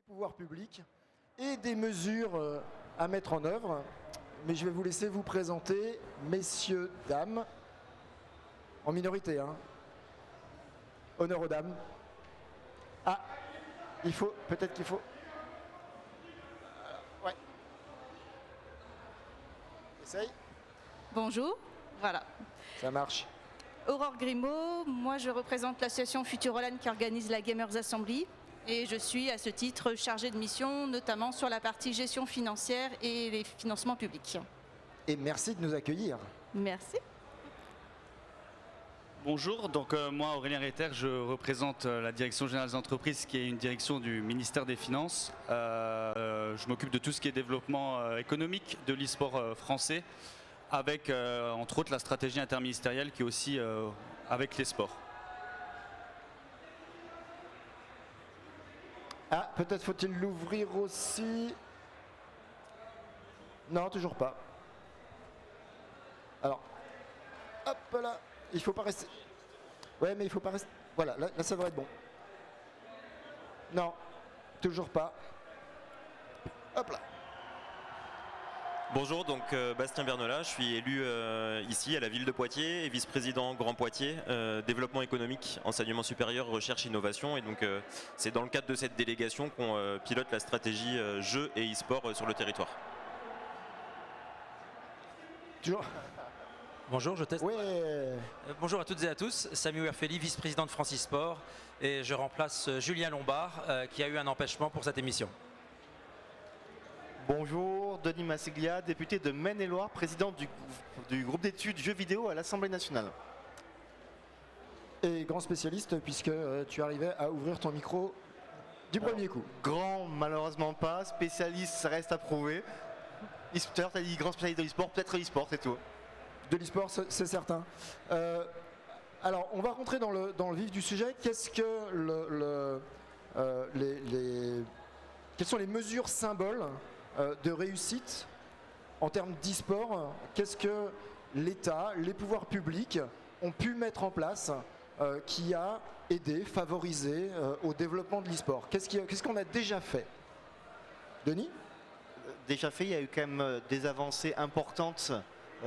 pouvoir public et des mesures à mettre en œuvre. Mais je vais vous laisser vous présenter, messieurs, dames, en minorité. Hein. Honneur aux dames. Ah, peut-être qu'il faut... Ouais. Essaye. Bonjour, voilà. Ça marche. Aurore Grimaud, moi je représente l'association Futuroland qui organise la Gamers Assembly et je suis à ce titre chargée de mission, notamment sur la partie gestion financière et les financements publics. Et merci de nous accueillir. Merci. Bonjour, donc moi Aurélien Reiter, je représente la direction générale des entreprises qui est une direction du ministère des Finances. Je m'occupe de tout ce qui est développement économique de l'e-sport français avec entre autres la stratégie interministérielle qui est aussi avec les sports. Ah, peut-être faut-il l'ouvrir aussi. Non, toujours pas. Alors, hop là, il faut pas rester. Ouais, mais il faut pas rester. Voilà, là ça devrait être bon. Non, toujours pas. Hop là. Bonjour, donc Bastien Bernola, je suis élu ici à la ville de Poitiers et vice-président Grand Poitiers, développement économique, enseignement supérieur, recherche, innovation. Et donc c'est dans le cadre de cette délégation qu'on pilote la stratégie jeux et e-sport sur le territoire. Toujours. Bonjour, je teste. Ouais. Bonjour à toutes et à tous, Samy Werfeli, vice-président de France e-sport, et je remplace Julien Lombard qui a eu un empêchement pour cette émission. Bonjour, Denis Massiglia, député de Maine-et-Loire, président du groupe d'études jeux vidéo à l'Assemblée nationale. Et grand spécialiste puisque tu arrivais à ouvrir ton micro du premier coup. Grand, malheureusement pas, spécialiste, ça reste à prouver. E-sport, t'as dit grand spécialiste de l'e-sport, peut-être e-sport, c'est tout. De l'e-sport, c'est certain. Alors, on va rentrer dans le vif du sujet. Qu'est-ce que quelles sont les mesures symboles de réussite en termes d'e-sport? Qu'est-ce que l'État, les pouvoirs publics ont pu mettre en place qui a aidé, favorisé au développement de l'e-sport? Qu'est-ce qu'on a déjà fait? Denis? Déjà fait, il y a eu quand même des avancées importantes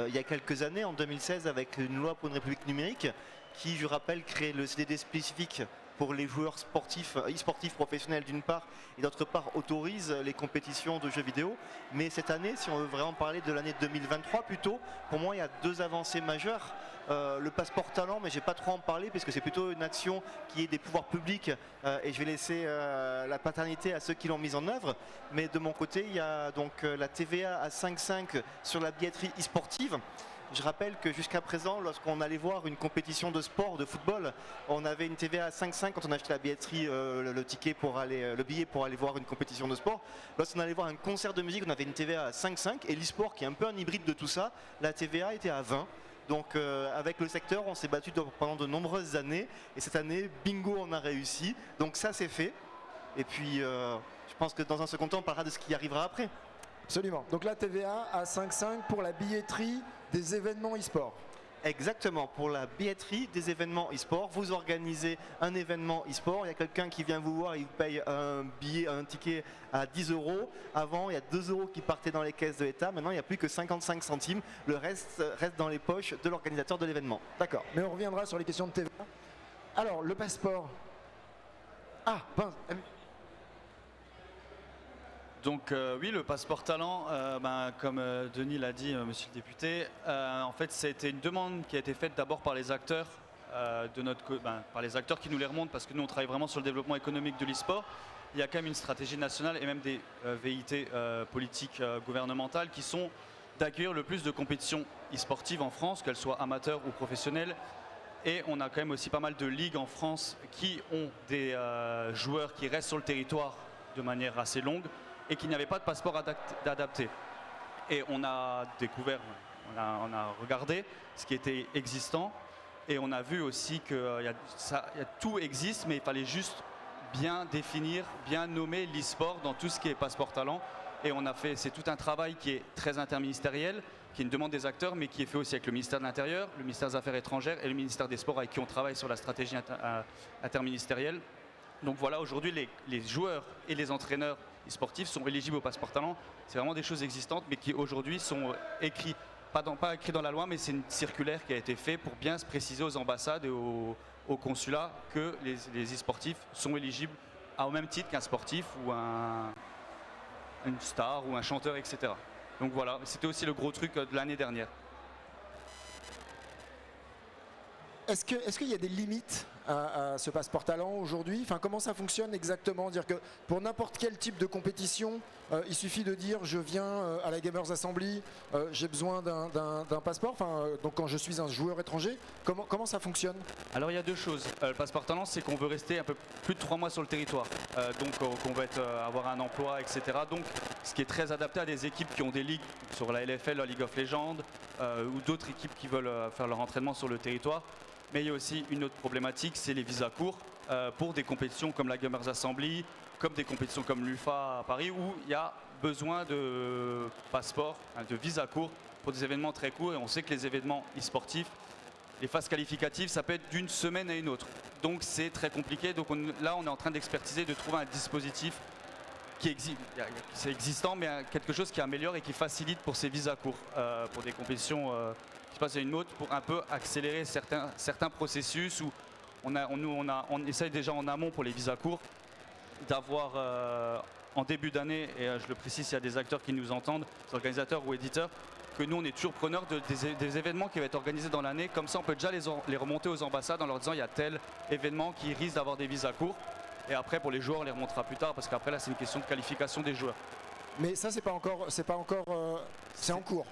il y a quelques années, en 2016, avec une loi pour une république numérique qui, je rappelle, crée le CDD spécifique pour les joueurs sportifs, e-sportifs professionnels d'une part, et d'autre part autorise les compétitions de jeux vidéo. Mais cette année, si on veut vraiment parler de l'année 2023 plutôt, pour moi il y a deux avancées majeures. Le passeport talent, mais je vais pas trop en parler parce que c'est plutôt une action qui est des pouvoirs publics et je vais laisser la paternité à ceux qui l'ont mise en œuvre. Mais de mon côté, il y a donc la TVA à 5,5 sur la billetterie e-sportive. Je rappelle que jusqu'à présent, lorsqu'on allait voir une compétition de sport, de football, on avait une TVA à 5,5 quand on achetait la billetterie, le billet pour aller voir une compétition de sport. Lorsqu'on allait voir un concert de musique, on avait une TVA à 5,5 et l'e-sport, qui est un peu un hybride de tout ça, la TVA était à 20. Donc avec le secteur, on s'est battu pendant de nombreuses années et cette année, bingo, on a réussi. Donc ça, c'est fait. Et puis, je pense que dans un second temps, on parlera de ce qui arrivera après. Absolument. Donc la TVA à 5,5 pour la billetterie des événements e-sport. Exactement, pour la billetterie des événements e-sport, vous organisez un événement e-sport, il y a quelqu'un qui vient vous voir, il vous paye un ticket à 10 €. Avant, il y a 2 € qui partaient dans les caisses de l'État, maintenant il n'y a plus que 55 centimes, le reste reste dans les poches de l'organisateur de l'événement. D'accord, mais on reviendra sur les questions de TVA. Alors, le passeport. Ah, ben... Donc oui, le passeport talent, comme Denis l'a dit, monsieur le député, en fait c'était une demande qui a été faite d'abord par les acteurs, par les acteurs qui nous les remontent parce que nous on travaille vraiment sur le développement économique de l'e-sport. Il y a quand même une stratégie nationale et même des velléités politiques gouvernementales qui sont d'accueillir le plus de compétitions e-sportives en France, qu'elles soient amateurs ou professionnelles. Et on a quand même aussi pas mal de ligues en France qui ont des joueurs qui restent sur le territoire de manière assez longue et qu'il n'y avait pas de passeport adapté. Et on a découvert, on a regardé ce qui était existant et on a vu aussi que tout existe, mais il fallait juste bien définir, bien nommer l'e-sport dans tout ce qui est passeport talent. Et on a fait, c'est tout un travail qui est très interministériel, qui est une demande des acteurs, mais qui est fait aussi avec le ministère de l'Intérieur, le ministère des Affaires étrangères et le ministère des Sports avec qui on travaille sur la stratégie interministérielle. Donc voilà, aujourd'hui, les joueurs et les entraîneurs sportifs sont éligibles au passeport talent. C'est vraiment des choses existantes, mais qui aujourd'hui sont écrits, pas écrits dans la loi, mais c'est une circulaire qui a été faite pour bien se préciser aux ambassades et aux consulats que les e-sportifs sont éligibles au même titre qu'un sportif ou une star ou un chanteur, etc. Donc voilà, c'était aussi le gros truc de l'année dernière. Est-ce qu'il y a des limites à ce passeport talent aujourd'hui? Enfin, comment ça fonctionne exactement? Dire que pour n'importe quel type de compétition, il suffit de dire je viens à la Gamers Assembly, j'ai besoin d'un passeport. Enfin, donc quand je suis un joueur étranger, comment ça fonctionne? Alors il y a deux choses. Le passeport talent, c'est qu'on veut rester un peu plus de 3 mois sur le territoire. Donc qu'on veut avoir un emploi, etc. Donc ce qui est très adapté à des équipes qui ont des ligues sur la LFL, la League of Legends, ou d'autres équipes qui veulent faire leur entraînement sur le territoire. Mais il y a aussi une autre problématique, c'est les visas courts pour des compétitions comme la Gamers Assembly, comme des compétitions comme l'UFA à Paris, où il y a besoin de passeports, de visas courts pour des événements très courts. Et on sait que les événements e-sportifs, les phases qualificatives, ça peut être d'une semaine à une autre. Donc c'est très compliqué. Donc là, on est en train d'expertiser, de trouver un dispositif qui existe, c'est existant, mais quelque chose qui améliore et qui facilite pour ces visas courts, pour des compétitions qui passent à une autre, pour un peu accélérer certains processus où on essaye déjà en amont pour les visas courts d'avoir en début d'année, et je le précise s'il y a des acteurs qui nous entendent, des organisateurs ou éditeurs, que nous on est toujours preneurs des événements qui vont être organisés dans l'année. Comme ça on peut déjà les remonter aux ambassades en leur disant il y a tel événement qui risque d'avoir des visas courts. Et après pour les joueurs on les remontera plus tard parce qu'après là c'est une question de qualification des joueurs. Mais ça c'est en cours. C'est en cours.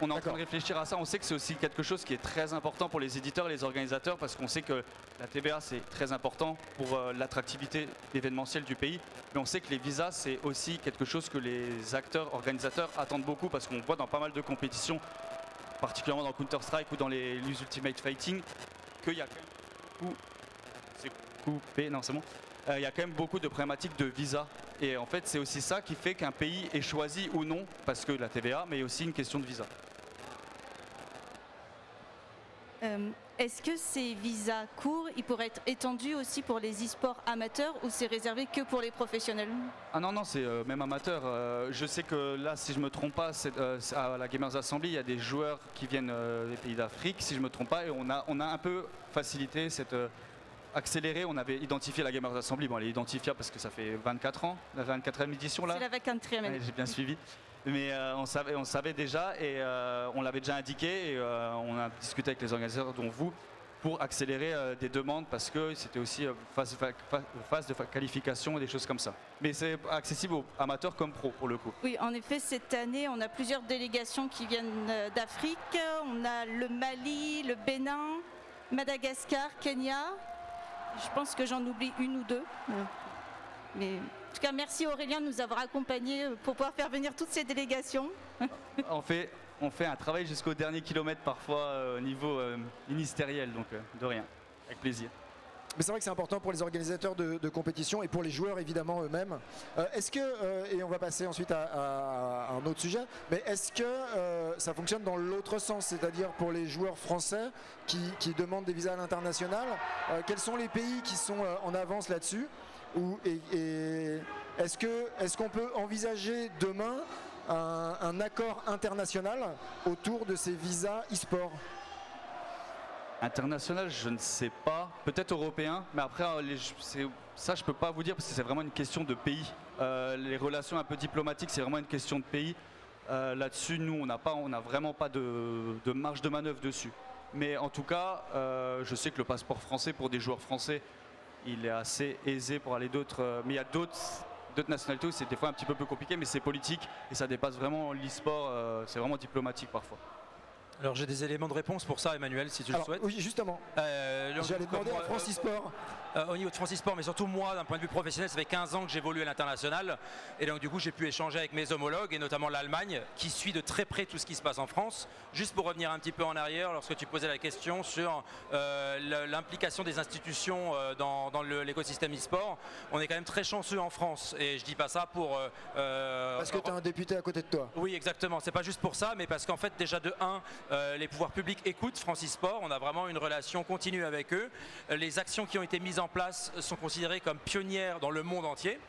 On est en train de réfléchir à ça. On sait que c'est aussi quelque chose qui est très important pour les éditeurs et les organisateurs parce qu'on sait que la TBA c'est très important pour l'attractivité événementielle du pays. Mais on sait que les visas c'est aussi quelque chose que les acteurs, organisateurs attendent beaucoup parce qu'on voit dans pas mal de compétitions, particulièrement dans Counter-Strike ou dans les Ultimate Fighting, qu'il y a quand même c'est coupé, non c'est bon. Il y a quand même beaucoup de problématiques de visa. Et en fait, c'est aussi ça qui fait qu'un pays est choisi ou non, parce que la TVA, mais aussi une question de visa. Est-ce que ces visas courts, ils pourraient être étendus aussi pour les e-sports amateurs ou c'est réservé que pour les professionnels? Ah non, c'est même amateur. Je sais que là, si je ne me trompe pas, à la Gamers Assembly, il y a des joueurs qui viennent des pays d'Afrique, si je ne me trompe pas, et on a un peu facilité cette... accéléré, on avait identifié la Gamers Assembly, bon elle est identifiable parce que ça fait 24 ans, la 24e édition là. C'est la 24e année. J'ai bien suivi, mais on savait déjà et on l'avait déjà indiqué et on a discuté avec les organisateurs dont vous pour accélérer des demandes parce que c'était aussi phase de qualification et des choses comme ça. Mais c'est accessible aux amateurs comme pros pour le coup. Oui, en effet, cette année, on a plusieurs délégations qui viennent d'Afrique. On a le Mali, le Bénin, Madagascar, Kenya. Je pense que j'en oublie une ou deux. Mais en tout cas, merci Aurélien de nous avoir accompagnés pour pouvoir faire venir toutes ces délégations. On fait un travail jusqu'au dernier kilomètre parfois au niveau ministériel, donc de rien, avec plaisir. Mais c'est vrai que c'est important pour les organisateurs de compétition et pour les joueurs évidemment eux-mêmes. Est-ce que, et on va passer ensuite à un autre sujet, mais est-ce que ça fonctionne dans l'autre sens, c'est-à-dire pour les joueurs français qui demandent des visas à l'international, quels sont les pays qui sont en avance là-dessus? Et est-ce qu'on peut envisager demain un accord international autour de ces visas e-sport? International, je ne sais pas. Peut-être européen, mais après, ça, je ne peux pas vous dire parce que c'est vraiment une question de pays. Les relations un peu diplomatiques, c'est vraiment une question de pays. Là-dessus, nous, on n'a vraiment pas de marge de manœuvre dessus. Mais en tout cas, je sais que le passeport français pour des joueurs français, il est assez aisé pour aller d'autres. Mais il y a d'autres nationalités où c'est des fois un petit peu plus compliqué, mais c'est politique et ça dépasse vraiment l'e-sport. C'est vraiment diplomatique parfois. Alors j'ai des éléments de réponse pour ça, Emmanuel, si tu le souhaites. Oui, justement. J'allais demander à Francisport. Au niveau de Francisport, mais surtout moi, d'un point de vue professionnel, ça fait 15 ans que j'évolue à l'international. Et donc du coup, j'ai pu échanger avec mes homologues, et notamment l'Allemagne, qui suit de très près tout ce qui se passe en France. Juste pour revenir un petit peu en arrière, lorsque tu posais la question sur l'implication des institutions dans l'écosystème e-sport, on est quand même très chanceux en France. Et je dis pas ça pour... parce que tu as un député à côté de toi. Oui, exactement. C'est pas juste pour ça, mais parce qu'en fait, déjà de 1, les pouvoirs publics écoutent Francisport. On a vraiment une relation continue avec eux. Les actions qui ont été mises en en place sont considérées comme pionnières dans le monde entier.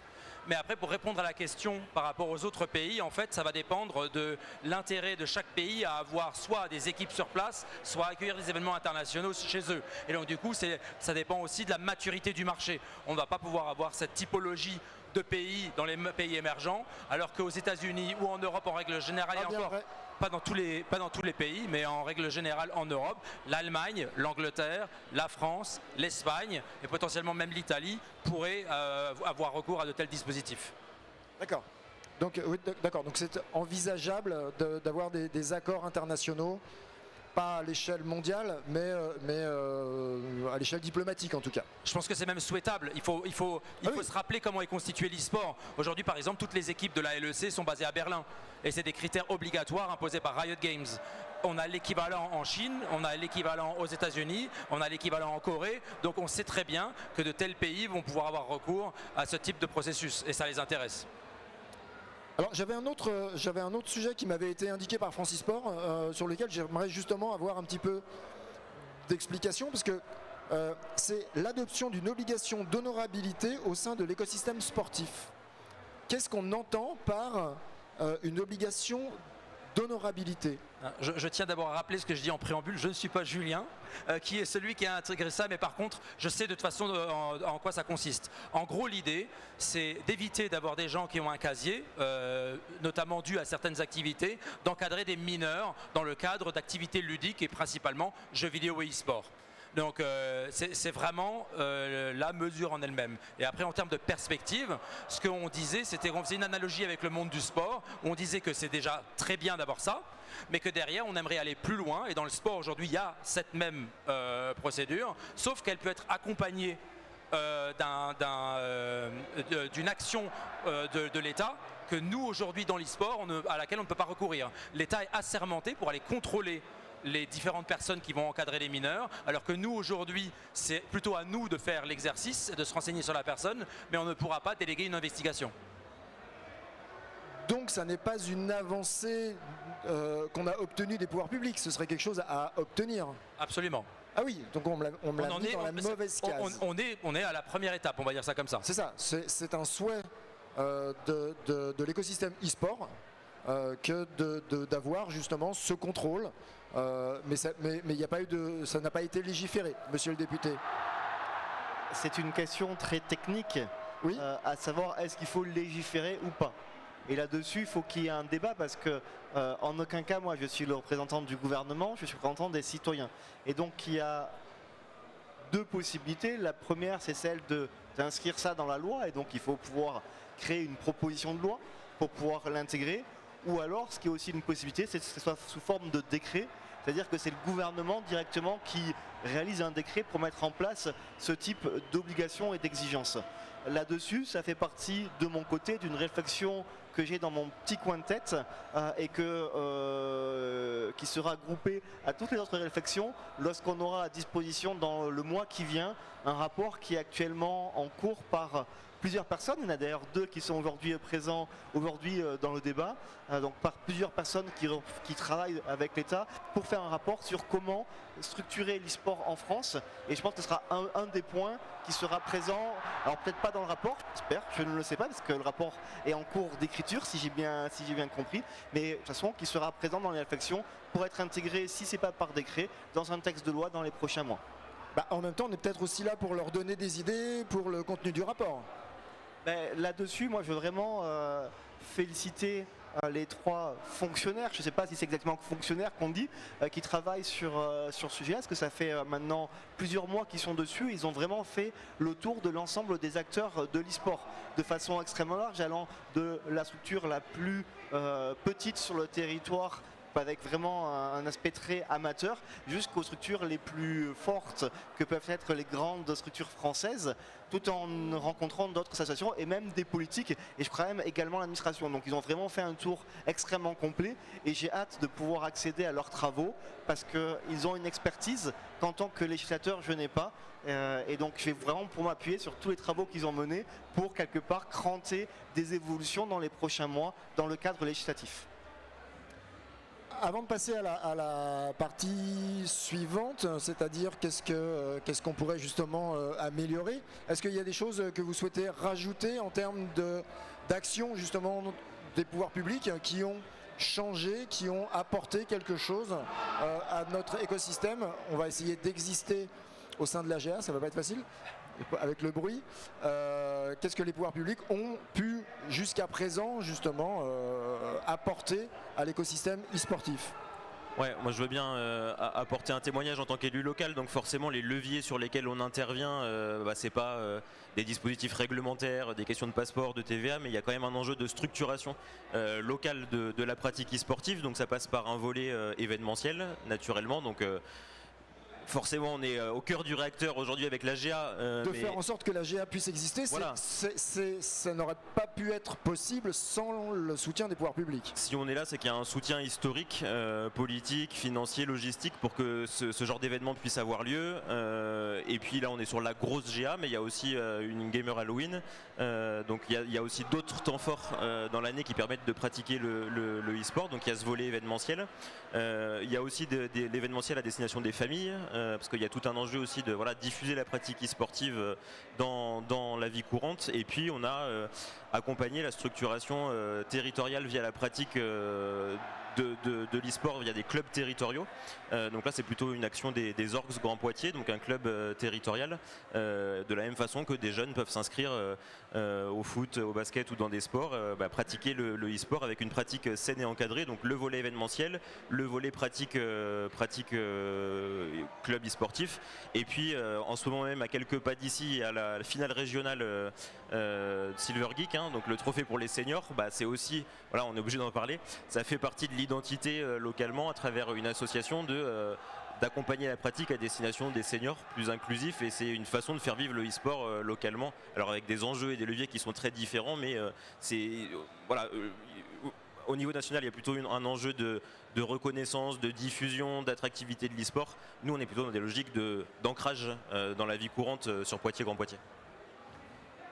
Mais après, pour répondre à la question par rapport aux autres pays, en fait, ça va dépendre de l'intérêt de chaque pays à avoir soit des équipes sur place, soit accueillir des événements internationaux chez eux. Et donc, du coup, ça dépend aussi de la maturité du marché. On ne va pas pouvoir avoir cette typologie de pays dans les pays émergents, alors qu'aux États-Unis ou en Europe, en règle générale, et encore pas dans tous les pays, mais en règle générale en Europe, l'Allemagne, l'Angleterre, la France, l'Espagne et potentiellement même l'Italie pourraient avoir recours à de tels dispositifs. D'accord. Donc, oui, d'accord. Donc c'est envisageable d'avoir des accords internationaux, pas à l'échelle mondiale, mais à l'échelle diplomatique en tout cas. Je pense que c'est même souhaitable. Il faut se rappeler comment est constitué l'e-sport. Aujourd'hui, par exemple, toutes les équipes de la LEC sont basées à Berlin. Et c'est des critères obligatoires imposés par Riot Games. On a l'équivalent en Chine, on a l'équivalent aux États-Unis, on a l'équivalent en Corée. Donc on sait très bien que de tels pays vont pouvoir avoir recours à ce type de processus. Et ça les intéresse. Alors j'avais un autre sujet qui m'avait été indiqué par Francis Sport, sur lequel j'aimerais justement avoir un petit peu d'explication, parce que c'est l'adoption d'une obligation d'honorabilité au sein de l'écosystème sportif. Qu'est-ce qu'on entend par une obligation d'honorabilité? Je tiens d'abord à rappeler ce que je dis en préambule. Je ne suis pas Julien, qui est celui qui a intégré ça, mais par contre, je sais de toute façon en quoi ça consiste. En gros, l'idée, c'est d'éviter d'avoir des gens qui ont un casier, notamment dû à certaines activités, d'encadrer des mineurs dans le cadre d'activités ludiques et principalement jeux vidéo et e-sport. Donc c'est vraiment la mesure en elle-même. Et après, en termes de perspective, ce qu'on disait, c'était qu'on faisait une analogie avec le monde du sport. On disait que c'est déjà très bien d'avoir ça, mais que derrière, on aimerait aller plus loin. Et dans le sport, aujourd'hui, il y a cette même procédure, sauf qu'elle peut être accompagnée d'une action de l'État que nous, aujourd'hui, dans l'e-sport, à laquelle on ne peut pas recourir. L'État est assermenté pour aller contrôler les différentes personnes qui vont encadrer les mineurs, alors que nous aujourd'hui c'est plutôt à nous de faire l'exercice, de se renseigner sur la personne, mais on ne pourra pas déléguer une investigation. Donc ça n'est pas une avancée qu'on a obtenue des pouvoirs publics, ce serait quelque chose à obtenir. Absolument. Ah oui, donc on me l'a mis dans la mauvaise case. On est à la première étape, on va dire ça comme ça. C'est ça, c'est un souhait de l'écosystème e-sport que d'avoir justement ce contrôle. Mais ça n'a pas été légiféré, monsieur le député. C'est une question très technique, oui. À savoir est-ce qu'il faut légiférer ou pas. Et là-dessus, il faut qu'il y ait un débat parce que en aucun cas, moi, je suis le représentant du gouvernement, je suis le représentant des citoyens. Et donc, il y a deux possibilités. La première, c'est celle d'inscrire ça dans la loi, et donc il faut pouvoir créer une proposition de loi pour pouvoir l'intégrer. Ou alors, ce qui est aussi une possibilité, c'est que ce soit sous forme de décret, c'est-à-dire que c'est le gouvernement directement qui réalise un décret pour mettre en place ce type d'obligations et d'exigences. Là-dessus, ça fait partie de mon côté d'une réflexion que j'ai dans mon petit coin de tête et qui sera groupée à toutes les autres réflexions lorsqu'on aura à disposition dans le mois qui vient un rapport qui est actuellement en cours par plusieurs personnes. Il y en a d'ailleurs deux qui sont aujourd'hui présents dans le débat, donc par plusieurs personnes qui travaillent avec l'État pour faire un rapport sur comment structurer l'e-sport en France. Et je pense que ce sera un des points qui sera présent, alors peut-être pas dans le rapport, j'espère, je ne le sais pas parce que le rapport est en cours d'écriture si j'ai bien compris, mais de toute façon qui sera présent dans les réflexions pour être intégré, si c'est pas par décret, dans un texte de loi dans les prochains mois. En même temps, on est peut-être aussi là pour leur donner des idées pour le contenu du rapport. Là-dessus, moi je veux vraiment féliciter les trois fonctionnaires, je ne sais pas si c'est exactement fonctionnaires qu'on dit, qui travaillent sur ce sujet, parce que ça fait maintenant plusieurs mois qu'ils sont dessus. Ils ont vraiment fait le tour de l'ensemble des acteurs de l'e-sport, de façon extrêmement large, allant de la structure la plus petite sur le territoire, avec vraiment un aspect très amateur, jusqu'aux structures les plus fortes que peuvent être les grandes structures françaises, tout en rencontrant d'autres associations et même des politiques, et je crois même également l'administration. Donc ils ont vraiment fait un tour extrêmement complet et j'ai hâte de pouvoir accéder à leurs travaux parce qu'ils ont une expertise qu'en tant que législateur je n'ai pas, et donc je vais vraiment pour m'appuyer sur tous les travaux qu'ils ont menés pour quelque part cranter des évolutions dans les prochains mois dans le cadre législatif. Avant de passer à la partie suivante, c'est-à-dire qu'est-ce qu'on pourrait justement améliorer, est-ce qu'il y a des choses que vous souhaitez rajouter en termes d'action justement des pouvoirs publics qui ont changé, qui ont apporté quelque chose à notre écosystème? On va essayer d'exister au sein de l'AGA, ça va pas être facile avec le bruit. Qu'est-ce que les pouvoirs publics ont pu jusqu'à présent justement apporter à l'écosystème e-sportif? Ouais, moi je veux bien apporter un témoignage en tant qu'élu local, donc forcément les leviers sur lesquels on intervient, c'est pas des dispositifs réglementaires, des questions de passeport, de TVA, mais il y a quand même un enjeu de structuration locale de la pratique e-sportive, donc ça passe par un volet événementiel naturellement, donc forcément on est au cœur du réacteur aujourd'hui avec l'AGA. Faire en sorte que l'AGA puisse exister, voilà. Ça n'aurait pas pu être possible sans le soutien des pouvoirs publics. Si on est là, c'est qu'il y a un soutien historique, politique, financier, logistique pour que ce genre d'événement puisse avoir lieu. Et puis là on est sur la grosse GA, mais il y a aussi une Gamer Halloween. Donc il y a aussi d'autres temps forts dans l'année qui permettent de pratiquer le e-sport. Donc il y a ce volet événementiel. Il y a aussi l'événementiel à destination des familles. Parce qu'il y a tout un enjeu aussi de diffuser la pratique e-sportive dans la vie courante. Et puis on a accompagné la structuration territoriale via la pratique de l'e-sport via des clubs territoriaux. Donc là c'est plutôt une action des Orcs Grand Poitiers, donc un club territorial, de la même façon que des jeunes peuvent s'inscrire au foot, au basket ou dans des sports, pratiquer le e-sport avec une pratique saine et encadrée, donc le volet événementiel, le volet pratique club e-sportif, et puis en ce moment même à quelques pas d'ici à la finale régionale Silver Geek, donc le trophée pour les seniors, c'est aussi, on est obligé d'en parler, ça fait partie de l'identité localement à travers une association d'accompagner la pratique à destination des seniors plus inclusifs, et c'est une façon de faire vivre le e-sport localement, alors avec des enjeux et des leviers qui sont très différents, mais au niveau national il y a plutôt un enjeu de reconnaissance, de diffusion, d'attractivité de l'e-sport. Nous on est plutôt dans des logiques d'ancrage dans la vie courante sur Poitiers, Grand Poitiers.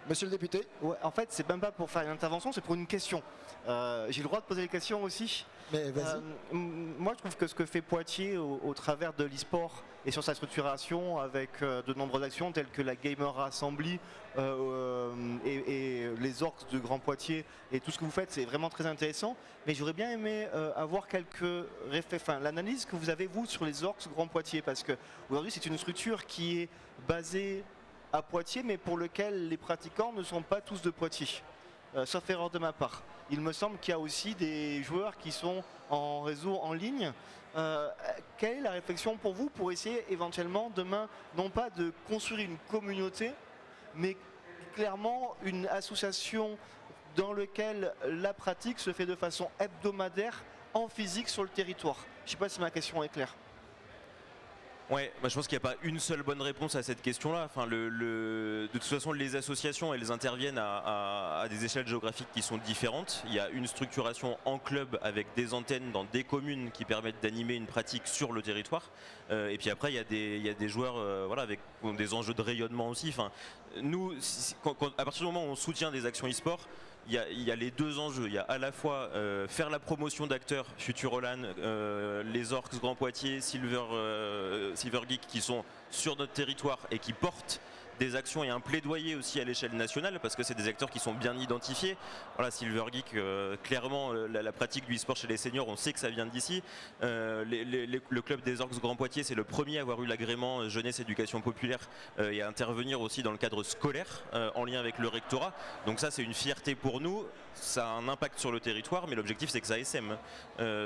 Monsieur le député. Ouais, en fait, c'est même pas pour faire une intervention, c'est pour une question. J'ai le droit de poser des questions aussi. Mais vas-y. Moi, je trouve que ce que fait Poitiers au travers de l'e-sport et sur sa structuration avec de nombreuses actions telles que la Gamer Assembly et les Orcs de Grand Poitiers et tout ce que vous faites, c'est vraiment très intéressant. Mais j'aurais bien aimé avoir l'analyse que vous avez vous sur les Orcs Grand Poitiers, parce que aujourd'hui c'est une structure qui est basée à Poitiers, mais pour lequel les pratiquants ne sont pas tous de Poitiers, sauf erreur de ma part. Il me semble qu'il y a aussi des joueurs qui sont en réseau en ligne. Quelle est la réflexion pour vous pour essayer éventuellement demain, non pas de construire une communauté, mais clairement une association dans laquelle la pratique se fait de façon hebdomadaire en physique sur le territoire? Je ne sais pas si ma question est claire. Ouais, je pense qu'il n'y a pas une seule bonne réponse à cette question-là. De toute façon, les associations, elles interviennent à des échelles géographiques qui sont différentes. Il y a une structuration en club avec des antennes dans des communes qui permettent d'animer une pratique sur le territoire. Et puis après, il y a des joueurs avec des enjeux de rayonnement aussi. Nous, à partir du moment où on soutient des actions e-sport, il y a les deux enjeux. Il y a à la fois faire la promotion d'acteurs Futurolan, les Orcs Grand Poitiers, Silver Geek qui sont sur notre territoire et qui portent des actions et un plaidoyer aussi à l'échelle nationale, parce que c'est des acteurs qui sont bien identifiés. Silver Geek, clairement la pratique du e-sport chez les seniors, on sait que ça vient d'ici. Le club des Orcs Grand Poitiers, c'est le premier à avoir eu l'agrément jeunesse éducation populaire et à intervenir aussi dans le cadre scolaire en lien avec le rectorat. Donc ça c'est une fierté pour nous, ça a un impact sur le territoire, mais l'objectif c'est que ça SM.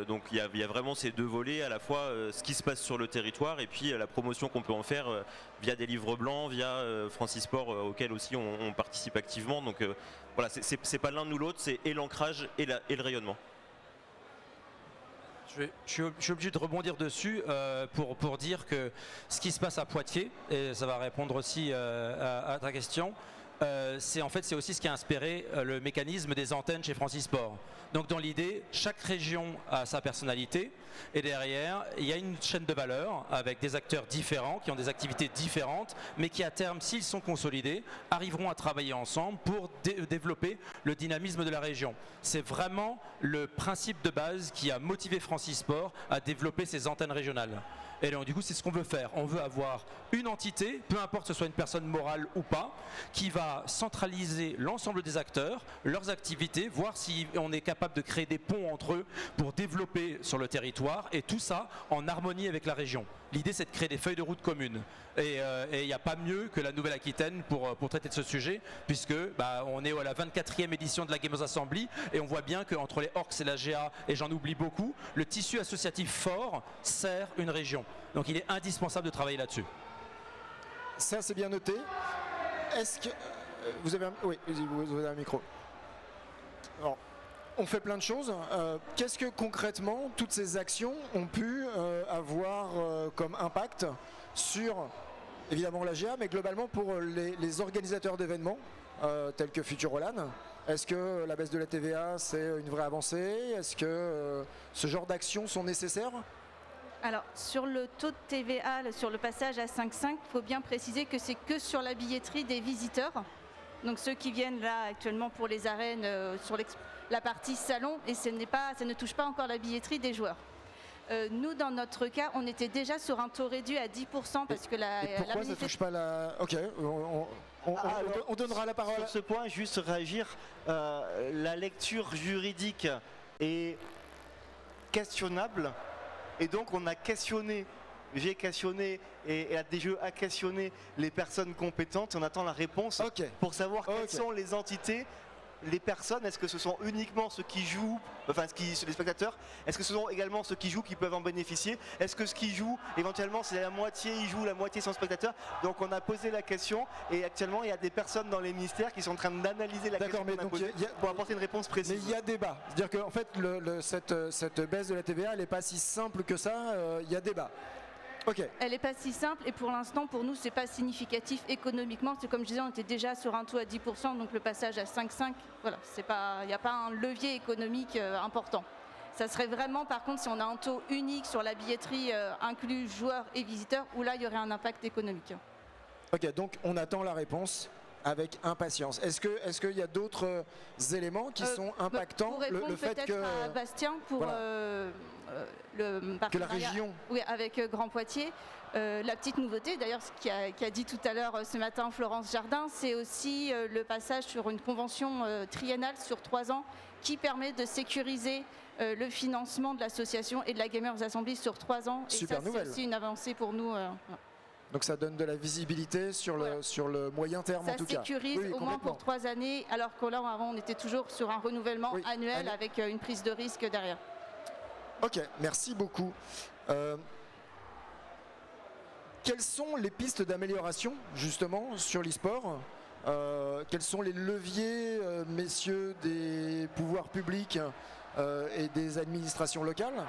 Donc il y a vraiment ces deux volets, à la fois ce qui se passe sur le territoire et puis la promotion qu'on peut en faire via des livres blancs, via Francis Sport auquel aussi on participe activement. Donc c'est pas l'un ou l'autre, c'est et l'ancrage et le rayonnement. Je suis obligé de rebondir dessus pour dire que ce qui se passe à Poitiers, et ça va répondre aussi à ta question, c'est aussi ce qui a inspiré le mécanisme des antennes chez Francis Sport. Donc dans l'idée, chaque région a sa personnalité et derrière, il y a une chaîne de valeur avec des acteurs différents qui ont des activités différentes, mais qui à terme, s'ils sont consolidés, arriveront à travailler ensemble pour développer le dynamisme de la région. C'est vraiment le principe de base qui a motivé Francis Sport à développer ces antennes régionales. Et donc du coup c'est ce qu'on veut faire, on veut avoir une entité, peu importe que ce soit une personne morale ou pas, qui va centraliser l'ensemble des acteurs, leurs activités, voir si on est capable de créer des ponts entre eux pour développer sur le territoire et tout ça en harmonie avec la région. L'idée c'est de créer des feuilles de route communes et il n'y a pas mieux que la Nouvelle-Aquitaine pour traiter de ce sujet puisque on est à la 24e édition de la Gamers Assembly et on voit bien qu'entre les Orcs et la GA, et j'en oublie beaucoup, le tissu associatif fort sert une région. Donc il est indispensable de travailler là-dessus. Ça c'est bien noté. Est-ce que vous avez vous avez un micro. Alors, on fait plein de choses. Qu'est-ce que concrètement toutes ces actions ont pu avoir comme impact sur évidemment la GA, mais globalement pour les organisateurs d'événements tels que Futuroland? Est-ce que la baisse de la TVA c'est une vraie avancée? Est-ce que ce genre d'actions sont nécessaires? Alors, sur le taux de TVA, sur le passage à 5,5, il faut bien préciser que c'est que sur la billetterie des visiteurs. Donc ceux qui viennent là actuellement pour les arènes, sur la partie salon, et ça ne touche pas encore la billetterie des joueurs. Nous, dans notre cas, on était déjà sur un taux réduit à 10% parce que pourquoi ça ne touche pas la... Ok, on donnera la parole. Sur ce point, juste réagir, la lecture juridique est questionnable. Et donc on a questionné, j'ai questionné et la DGE a questionné les personnes compétentes. On attend la réponse pour savoir quelles sont les entités, les personnes. Est-ce que ce sont uniquement ceux qui jouent, les spectateurs? Est-ce que ce sont également ceux qui jouent qui peuvent en bénéficier? Est-ce que ceux qui jouent, éventuellement, c'est la moitié ils jouent, la moitié sont spectateurs? Donc on a posé la question et actuellement il y a des personnes dans les ministères qui sont en train d'analyser la question qu'on a posée pour apporter une réponse précise. Mais il y a débat. C'est-à-dire qu'en fait cette baisse de la TVA elle n'est pas si simple que ça, il y a débat. Okay. Elle n'est pas si simple et pour l'instant pour nous c'est pas significatif économiquement. C'est comme je disais, on était déjà sur un taux à 10%, donc le passage à 5,5, voilà, il n'y a pas un levier économique important. Ça serait vraiment par contre si on a un taux unique sur la billetterie inclus joueurs et visiteurs où là il y aurait un impact économique. Ok, donc on attend la réponse avec impatience. Est-ce qu'il y a d'autres éléments qui sont impactants? Pour répondre peut-être à Bastien pour le partenariat que la région. Oui, avec Grand Poitiers. La petite nouveauté, d'ailleurs, ce qu'a dit tout à l'heure ce matin Florence Jardin, c'est aussi le passage sur une convention triennale sur 3 ans qui permet de sécuriser le financement de l'association et de la Gamers Assembly sur 3 ans. Super et ça, nouvelle. C'est aussi une avancée pour nous. Donc ça donne de la visibilité sur le moyen terme en tout cas. Ça sécurise au moins pour 3 années, alors que là avant on était toujours sur un renouvellement annuel avec une prise de risque derrière. Ok, merci beaucoup. Quelles sont les pistes d'amélioration justement sur l'e-sport? Quels sont les leviers, messieurs des pouvoirs publics et des administrations locales?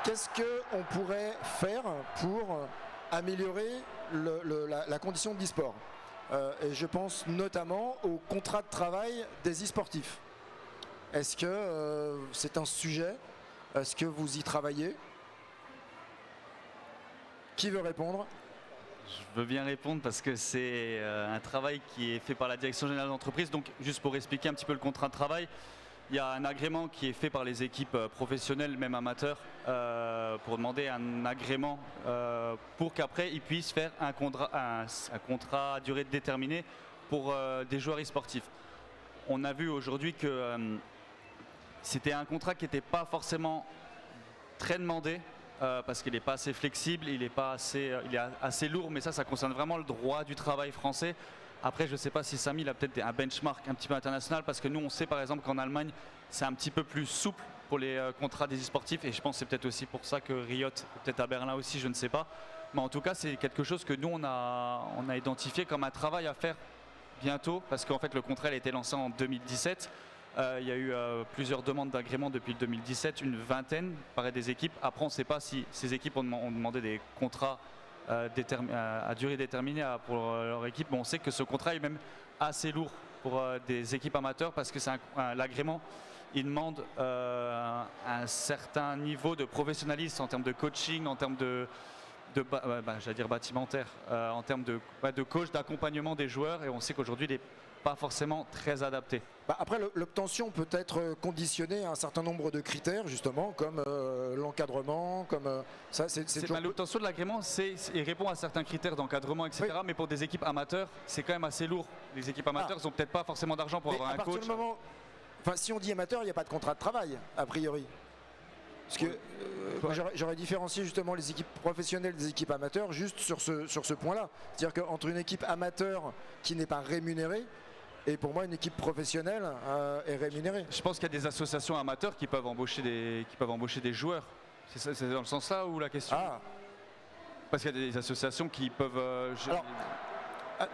Qu'est-ce qu'on pourrait faire pour améliorer la condition de l'e-sport? Et je pense notamment au contrat de travail des e-sportifs. Est-ce que c'est un sujet? Est-ce que vous y travaillez? Qui veut répondre? Je veux bien répondre parce que c'est un travail qui est fait par la Direction Générale d'Entreprise. Donc juste pour expliquer un petit peu le contrat de travail, il y a un agrément qui est fait par les équipes professionnelles, même amateurs, pour demander un agrément pour qu'après ils puissent faire un contrat à durée déterminée pour des joueurs e-sportifs. On a vu aujourd'hui que c'était un contrat qui n'était pas forcément très demandé parce qu'il n'est pas assez flexible, il est assez lourd, mais ça concerne vraiment le droit du travail français. Après, je ne sais pas si Samy a peut-être un benchmark un petit peu international, parce que nous, on sait par exemple qu'en Allemagne, c'est un petit peu plus souple pour les contrats des e-sportifs, et je pense que c'est peut-être aussi pour ça que Riot, peut-être à Berlin aussi, je ne sais pas. Mais en tout cas, c'est quelque chose que nous, on a identifié comme un travail à faire bientôt, parce qu'en fait, le contrat a été lancé en 2017. Il y a eu plusieurs demandes d'agrément depuis le 2017, une vingtaine, paraît des équipes. Après, on ne sait pas si ces équipes ont demandé des contrats à durée déterminée pour leur équipe. Bon, on sait que ce contrat est même assez lourd pour des équipes amateurs parce que l'agrément, il demande un certain niveau de professionnalisme en termes de coaching, en termes j'allais dire bâtimentaire, en termes de coach, d'accompagnement des joueurs, et on sait qu'aujourd'hui il n'est pas forcément très adapté. Après, l'obtention peut être conditionnée à un certain nombre de critères, justement, comme l'encadrement, comme ça. L'obtention de l'agrément, il répond à certains critères d'encadrement, etc. Oui. Mais pour des équipes amateurs, c'est quand même assez lourd. Les équipes amateurs n'ont peut-être pas forcément d'argent pour avoir un coach. Si on dit amateur, il n'y a pas de contrat de travail, a priori. Parce que j'aurais différencié justement les équipes professionnelles des équipes amateurs juste sur ce point-là. C'est-à-dire qu'entre une équipe amateur qui n'est pas rémunérée, et pour moi, une équipe professionnelle est rémunérée. Je pense qu'il y a des associations amateurs qui peuvent embaucher des joueurs. C'est dans le sens là où la question. Parce qu'il y a des associations qui peuvent.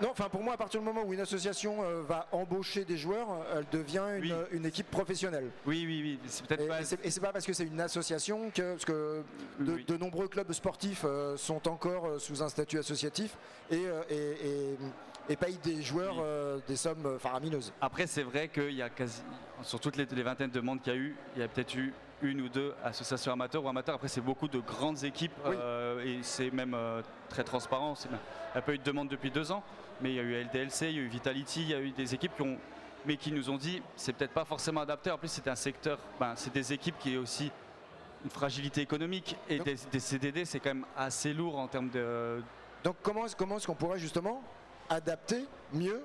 Non, pour moi, à partir du moment où une association va embaucher des joueurs, elle devient une équipe professionnelle. Oui. C'est peut-être pas. Et c'est pas parce que c'est une association parce que de nombreux clubs sportifs sont encore sous un statut associatif et payent des joueurs des sommes faramineuses. Après, c'est vrai qu'il y a sur toutes les vingtaines de monde qu'il y a eu, il y a peut-être eu une ou deux associations amateurs ou amateurs. Après, c'est beaucoup de grandes équipes et c'est même très transparent. Il n'y a pas eu de demande depuis 2 ans, mais il y a eu LDLC, il y a eu Vitality, il y a eu des équipes qui nous ont dit c'est peut-être pas forcément adapté. En plus, c'est un secteur, c'est des équipes qui ont aussi une fragilité économique et des CDD, c'est quand même assez lourd en termes de. Donc comment est-ce qu'on pourrait justement adapter mieux?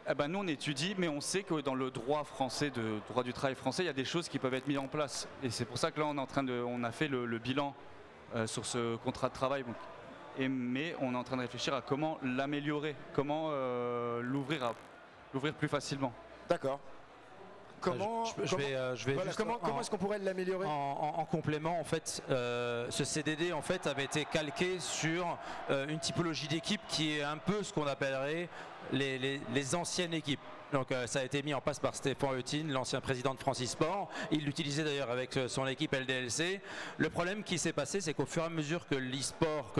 Nous on étudie, mais on sait que dans le droit français, droit du travail français, il y a des choses qui peuvent être mises en place. Et c'est pour ça que là on a fait le bilan sur ce contrat de travail. Mais on est en train de réfléchir à comment l'améliorer, comment l'ouvrir plus facilement. D'accord. Comment est-ce qu'on pourrait l'améliorer? En complément, en fait, ce CDD en fait avait été calqué sur une typologie d'équipe qui est un peu ce qu'on appellerait les anciennes équipes. Donc ça a été mis en place par Stéphane Eutin, l'ancien président de Francisport. Il l'utilisait d'ailleurs avec son équipe LDLC. Le problème qui s'est passé, c'est qu'au fur et à mesure que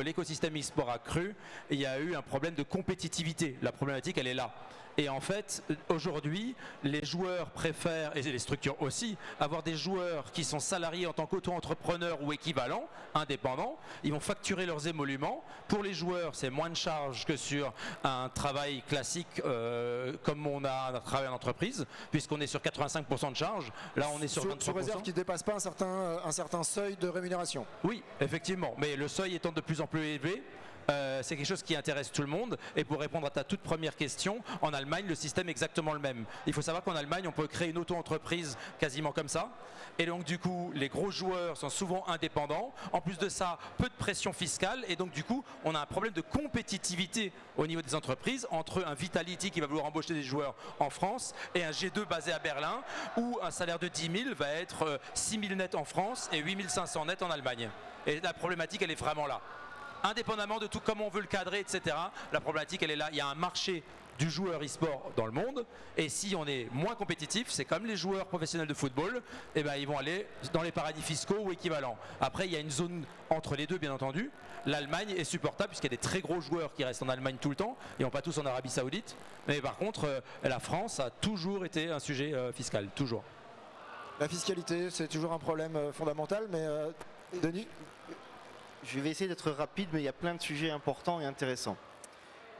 l'écosystème e-sport a cru, il y a eu un problème de compétitivité. La problématique, elle est là. Et en fait, aujourd'hui, les joueurs préfèrent, et les structures aussi, avoir des joueurs qui sont salariés en tant qu'auto-entrepreneurs ou équivalents, indépendants. Ils vont facturer leurs émoluments. Pour les joueurs, c'est moins de charges que sur un travail classique comme on a un travail en entreprise, puisqu'on est sur 85% de charges. Là, on est sur 23%. Sous réserve qui ne dépasse pas un certain seuil de rémunération. Oui, effectivement. Mais le seuil étant de plus en plus élevé, c'est quelque chose qui intéresse tout le monde. Et pour répondre à ta toute première question, en Allemagne, le système est exactement le même. Il faut savoir qu'en Allemagne, on peut créer une auto-entreprise quasiment comme ça. Et donc du coup, les gros joueurs sont souvent indépendants. En plus de ça, peu de pression fiscale. Et donc du coup, on a un problème de compétitivité au niveau des entreprises entre un Vitality qui va vouloir embaucher des joueurs en France et un G2 basé à Berlin, où un salaire de 10 000 va être 6 000 net en France et 8 500 net en Allemagne. Et la problématique, elle est vraiment là. Indépendamment de tout comment on veut le cadrer, etc. La problématique, elle est là. Il y a un marché du joueur e-sport dans le monde, et si on est moins compétitif, c'est comme les joueurs professionnels de football, ils vont aller dans les paradis fiscaux ou équivalents. Après, il y a une zone entre les deux, bien entendu. L'Allemagne est supportable puisqu'il y a des très gros joueurs qui restent en Allemagne tout le temps, et non pas tous en Arabie Saoudite. Mais par contre, la France a toujours été un sujet fiscal, toujours. La fiscalité, c'est toujours un problème fondamental, mais Denis ? Je vais essayer d'être rapide, mais il y a plein de sujets importants et intéressants.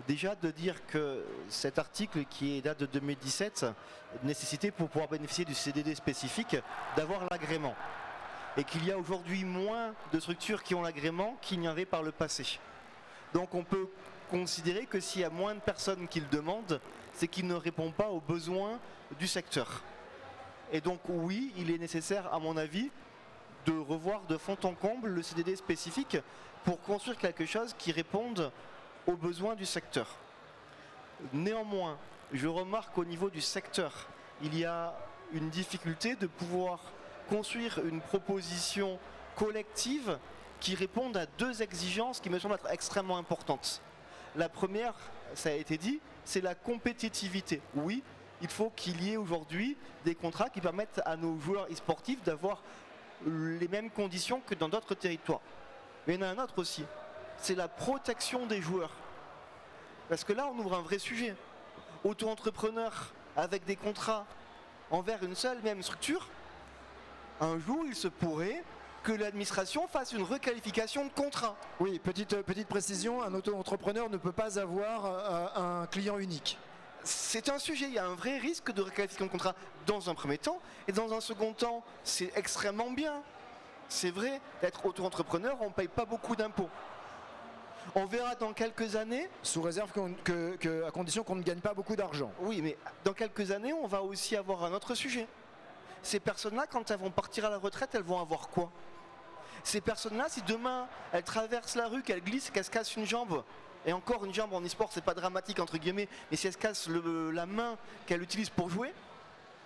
Déjà de dire que cet article qui date de 2017 nécessitait pour pouvoir bénéficier du CDD spécifique d'avoir l'agrément. Et qu'il y a aujourd'hui moins de structures qui ont l'agrément qu'il n'y avait par le passé. Donc on peut considérer que s'il y a moins de personnes qui le demandent, c'est qu'il ne répond pas aux besoins du secteur. Et donc oui, il est nécessaire à mon avis de revoir de fond en comble le CDD spécifique pour construire quelque chose qui réponde aux besoins du secteur. Néanmoins, je remarque au niveau du secteur, il y a une difficulté de pouvoir construire une proposition collective qui réponde à deux exigences qui me semblent être extrêmement importantes. La première, ça a été dit, c'est la compétitivité. Oui, il faut qu'il y ait aujourd'hui des contrats qui permettent à nos joueurs e-sportifs d'avoir les mêmes conditions que dans d'autres territoires. Mais il y en a un autre aussi, c'est la protection des joueurs. Parce que là, on ouvre un vrai sujet. Auto-entrepreneur avec des contrats envers une seule même structure, un jour, il se pourrait que l'administration fasse une requalification de contrat. Oui, petite précision, un auto-entrepreneur ne peut pas avoir un client unique. C'est un sujet, il y a un vrai risque de requalification de contrat dans un premier temps, et dans un second temps, c'est extrêmement bien. C'est vrai, d'être auto-entrepreneur, on ne paye pas beaucoup d'impôts. On verra dans quelques années. Sous réserve à condition qu'on ne gagne pas beaucoup d'argent. Oui, mais dans quelques années, on va aussi avoir un autre sujet. Ces personnes-là, quand elles vont partir à la retraite, elles vont avoir quoi? Ces personnes-là, si demain, elles traversent la rue, qu'elles glissent, qu'elles se cassent une jambe, et encore une jambe en e-sport, c'est pas dramatique entre guillemets, mais si elles se cassent la main qu'elles utilisent pour jouer,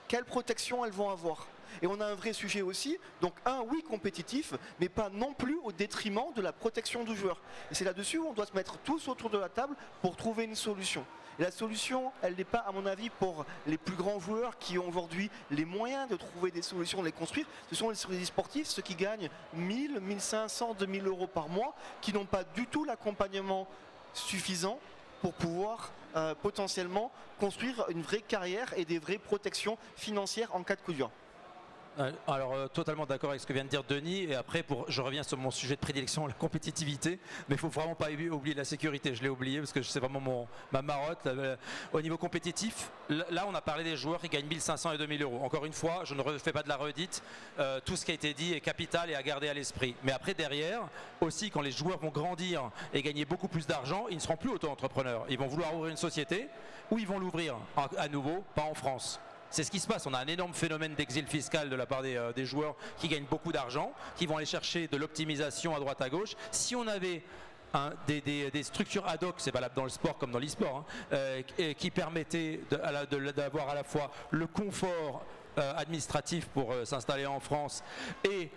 quelle protection elles vont avoir? Et on a un vrai sujet aussi, donc oui compétitif, mais pas non plus au détriment de la protection du joueur. Et c'est là-dessus où on doit se mettre tous autour de la table pour trouver une solution. Et la solution, elle n'est pas, à mon avis, pour les plus grands joueurs qui ont aujourd'hui les moyens de trouver des solutions, de les construire. Ce sont les sportifs, ceux qui gagnent 1000, 1500, 2000 euros par mois, qui n'ont pas du tout l'accompagnement suffisant pour pouvoir potentiellement construire une vraie carrière et des vraies protections financières en cas de coup dur. Alors totalement d'accord avec ce que vient de dire Denis, et après je reviens sur mon sujet de prédilection, la compétitivité, mais il faut vraiment pas oublier la sécurité. Je l'ai oublié parce que c'est vraiment ma marotte. Au niveau compétitif, là on a parlé des joueurs qui gagnent 1500 et 2000 euros. Encore une fois, je ne refais pas de la redite, tout ce qui a été dit est capital et à garder à l'esprit. Mais après derrière, aussi quand les joueurs vont grandir et gagner beaucoup plus d'argent, ils ne seront plus auto-entrepreneurs. Ils vont vouloir ouvrir une société ou ils vont l'ouvrir à nouveau, pas en France. C'est ce qui se passe, on a un énorme phénomène d'exil fiscal de la part des joueurs qui gagnent beaucoup d'argent, qui vont aller chercher de l'optimisation à droite à gauche. Si on avait des structures ad hoc, c'est valable dans le sport comme dans l'e-sport, qui permettaient d'avoir à la fois le confort administratif pour s'installer en France et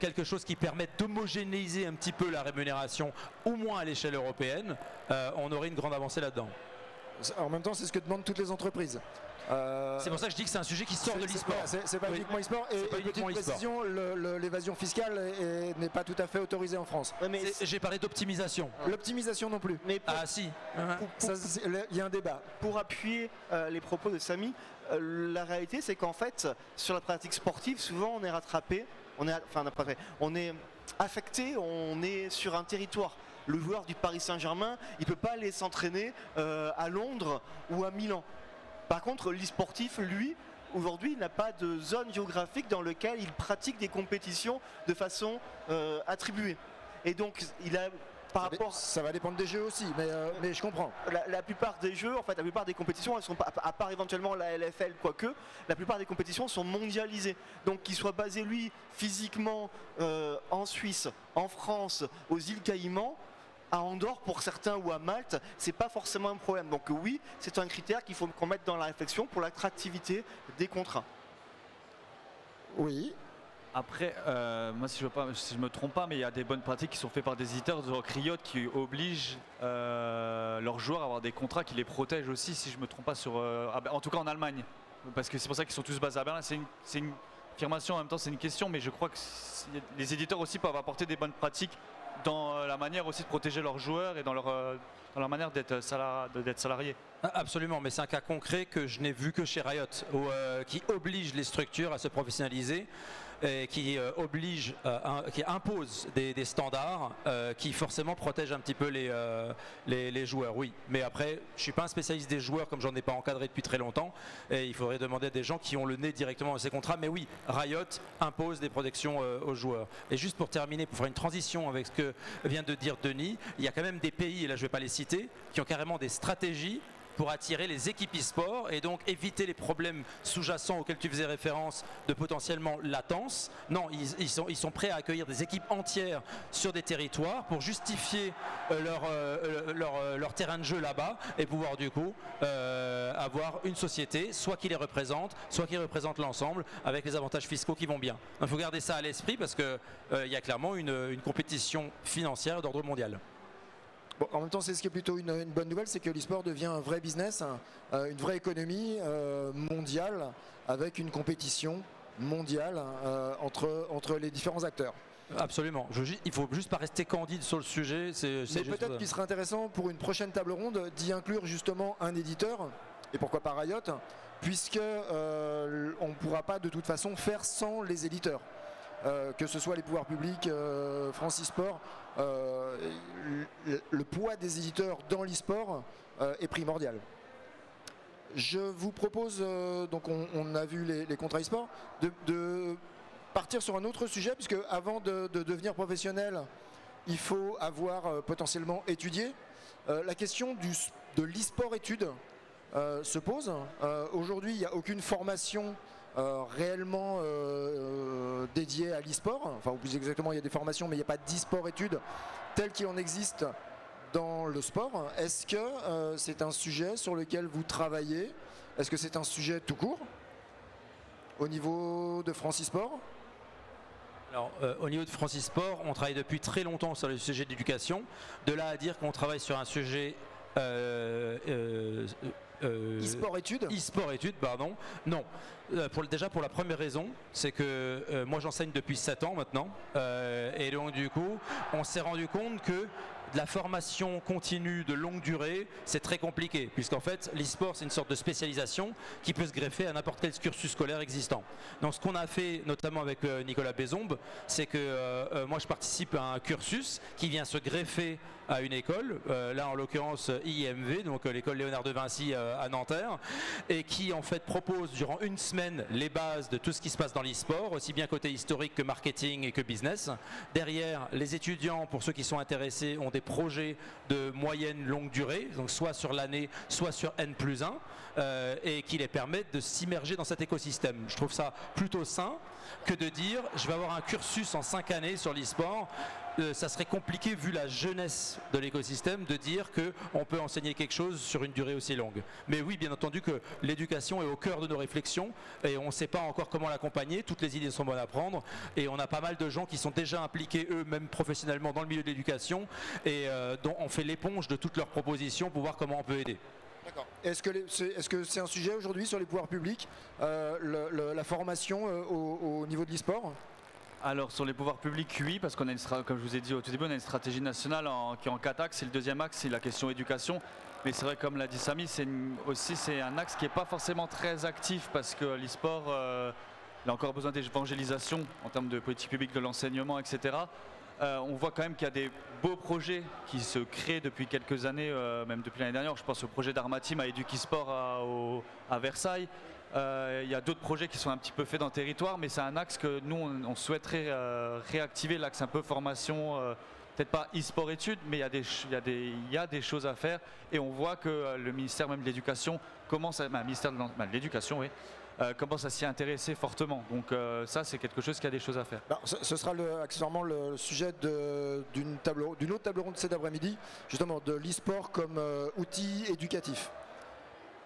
quelque chose qui permette d'homogénéiser un petit peu la rémunération, au moins à l'échelle européenne, on aurait une grande avancée là-dedans. En même temps, c'est ce que demandent toutes les entreprises. C'est pour ça que je dis que c'est un sujet qui sort de l'e-sport. C'est pas uniquement e-sport. Et petite précision, l'évasion fiscale n'est pas tout à fait autorisée en France. J'ai parlé d'optimisation. L'optimisation non plus. Mais si. Il y a un débat. Pour appuyer les propos de Samy, la réalité c'est qu'en fait, sur la pratique sportive, souvent on est rattrapé, on est affecté, on est sur un territoire. Le joueur du Paris Saint-Germain, il ne peut pas aller s'entraîner à Londres ou à Milan. Par contre, l'e-sportif, lui, aujourd'hui, n'a pas de zone géographique dans laquelle il pratique des compétitions de façon attribuée. Et donc, il a par rapport... Ça va dépendre des jeux aussi, mais je comprends. La plupart des jeux, en fait, la plupart des compétitions, elles sont pas, à part éventuellement la LFL, quoique, la plupart des compétitions sont mondialisées. Donc, qu'il soit basé, lui, physiquement en Suisse, en France, aux îles Caïmans, à Andorre pour certains ou à Malte, c'est pas forcément un problème. Donc oui, c'est un critère qu'il faut qu'on mette dans la réflexion pour l'attractivité des contrats. Oui. Après, moi si je me trompe pas, mais il y a des bonnes pratiques qui sont faites par des éditeurs de Riot qui obligent leurs joueurs à avoir des contrats qui les protègent aussi, si je me trompe pas, en tout cas en Allemagne. Parce que c'est pour ça qu'ils sont tous basés à Berlin. C'est une affirmation, en même temps c'est une question, mais je crois que les éditeurs aussi peuvent apporter des bonnes pratiques dans la manière aussi de protéger leurs joueurs et dans leur manière d'être salariés. Absolument, mais c'est un cas concret que je n'ai vu que chez Riot, qui oblige les structures à se professionnaliser, et qui impose des standards qui forcément protègent un petit peu les joueurs, oui. Mais après, je ne suis pas un spécialiste des joueurs comme j'en ai pas encadré depuis très longtemps, et il faudrait demander à des gens qui ont le nez directement dans ces contrats. Mais oui, Riot impose des protections aux joueurs. Et juste pour terminer, pour faire une transition avec ce que vient de dire Denis, il y a quand même des pays, et là je ne vais pas les citer, qui ont carrément des stratégies pour attirer les équipes e-sport et donc éviter les problèmes sous-jacents auxquels tu faisais référence de potentiellement latence. Non, ils sont prêts à accueillir des équipes entières sur des territoires pour justifier leur terrain de jeu là-bas et pouvoir du coup avoir une société, soit qui les représente, soit qui représente l'ensemble avec les avantages fiscaux qui vont bien. Il faut garder ça à l'esprit parce qu'il y a clairement une compétition financière d'ordre mondial. Bon, en même temps, c'est ce qui est plutôt une bonne nouvelle, c'est que l'e-sport devient un vrai business, une vraie économie mondiale avec une compétition mondiale entre les différents acteurs. Absolument. Il faut juste pas rester candide sur le sujet. Mais peut-être qu'il serait intéressant pour une prochaine table ronde d'y inclure justement un éditeur, et pourquoi pas Riot, puisque on ne pourra pas de toute façon faire sans les éditeurs. Que ce soit les pouvoirs publics, France eSport, le poids des éditeurs dans l'e-sport est primordial. Je vous propose, donc on a vu les contrats e-sport, de partir sur un autre sujet, puisque avant de devenir professionnel, il faut avoir potentiellement étudié. La question de l'e-sport études se pose. Aujourd'hui, il n'y a aucune formation réellement dédiée à l'e-sport. Enfin, ou plus exactement, il y a des formations, mais il n'y a pas d'e-sport études tel qu'il en existe dans le sport. Est-ce que c'est un sujet sur lequel vous travaillez? Est-ce que c'est un sujet tout court au niveau de France eSport? Alors, au niveau de France eSport, on travaille depuis très longtemps sur le sujet d'éducation. De là à dire qu'on travaille sur un sujet e-sport études e-sport études, pardon. Non. Déjà pour la première raison, c'est que moi j'enseigne depuis 7 ans maintenant. Et donc du coup, on s'est rendu compte que de la formation continue de longue durée, c'est très compliqué, puisqu'en fait l'e-sport c'est une sorte de spécialisation qui peut se greffer à n'importe quel cursus scolaire existant. Donc ce qu'on a fait notamment avec Nicolas Bézombe, c'est que moi je participe à un cursus qui vient se greffer à une école, là en l'occurrence IMV, donc l'école Léonard de Vinci à Nanterre, et qui en fait propose durant une semaine les bases de tout ce qui se passe dans l'e-sport, aussi bien côté historique que marketing et que business. Derrière, les étudiants, pour ceux qui sont intéressés, ont des projets de moyenne longue durée, donc soit sur l'année, soit sur N+1, et qui les permettent de s'immerger dans cet écosystème. Je trouve ça plutôt sain que de dire je vais avoir un cursus en 5 années sur l'e-sport. Ça serait compliqué, vu la jeunesse de l'écosystème, de dire qu'on peut enseigner quelque chose sur une durée aussi longue. Mais oui, bien entendu que l'éducation est au cœur de nos réflexions et on ne sait pas encore comment l'accompagner. Toutes les idées sont bonnes à prendre et on a pas mal de gens qui sont déjà impliqués eux-mêmes professionnellement dans le milieu de l'éducation et dont on fait l'éponge de toutes leurs propositions pour voir comment on peut aider. D'accord. Est-ce que c'est un sujet aujourd'hui sur les pouvoirs publics, la formation au niveau de l'e-sport? Alors sur les pouvoirs publics, oui, parce qu'on a comme je vous ai dit au tout début, on a une stratégie nationale qui est en 4 axes. Et le deuxième axe, c'est la question éducation. Mais c'est vrai, comme l'a dit Samy, c'est un axe qui n'est pas forcément très actif parce que l'e-sport, il a encore besoin d'évangélisation en termes de politique publique, de l'enseignement, etc. On voit quand même qu'il y a des beaux projets qui se créent depuis quelques années, même depuis l'année dernière. Je pense au projet d'Armatim à EdukiSport à Versailles. Il y a d'autres projets qui sont un petit peu faits dans le territoire, mais c'est un axe que nous on souhaiterait réactiver, l'axe un peu formation, peut-être pas e-sport études, mais il y a des choses à faire et on voit que le ministère même de l'éducation commence à, l'éducation, oui, commence à s'y intéresser fortement. Donc ça c'est quelque chose qui a des choses à faire. Alors, ce sera accessoirement le sujet d'une autre table ronde cet après-midi, justement de l'e-sport comme outil éducatif.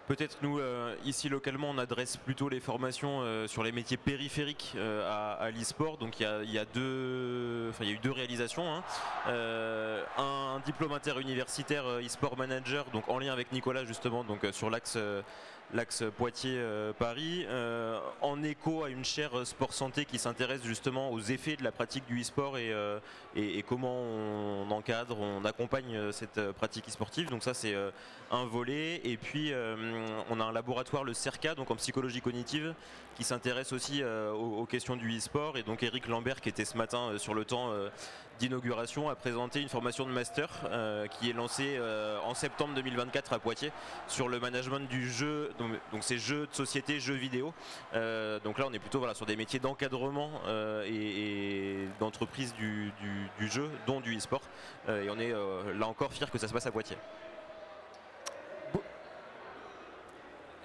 Peut-être nous, ici localement, on adresse plutôt les formations sur les métiers périphériques à l'e-sport. Donc il y a eu 2 réalisations. Hein. Un diplôme interuniversitaire e-sport manager, donc en lien avec Nicolas justement, donc sur l'axe Poitiers-Paris, en écho à une chaire sport santé qui s'intéresse justement aux effets de la pratique du e-sport et comment on encadre, on accompagne cette pratique e-sportive. Donc ça c'est un volet. Et puis on a un laboratoire, le CERCA, donc en psychologie cognitive, qui s'intéresse aussi aux questions du e-sport. Et donc Eric Lambert, qui était ce matin sur le temps d'inauguration, a présenté une formation de master qui est lancée en septembre 2024 à Poitiers sur le management du jeu, donc c'est jeux de société, jeux vidéo. Donc là on est plutôt sur des métiers d'encadrement et d'entreprise du jeu, dont du e-sport. Et on est là encore fiers que ça se passe à Poitiers.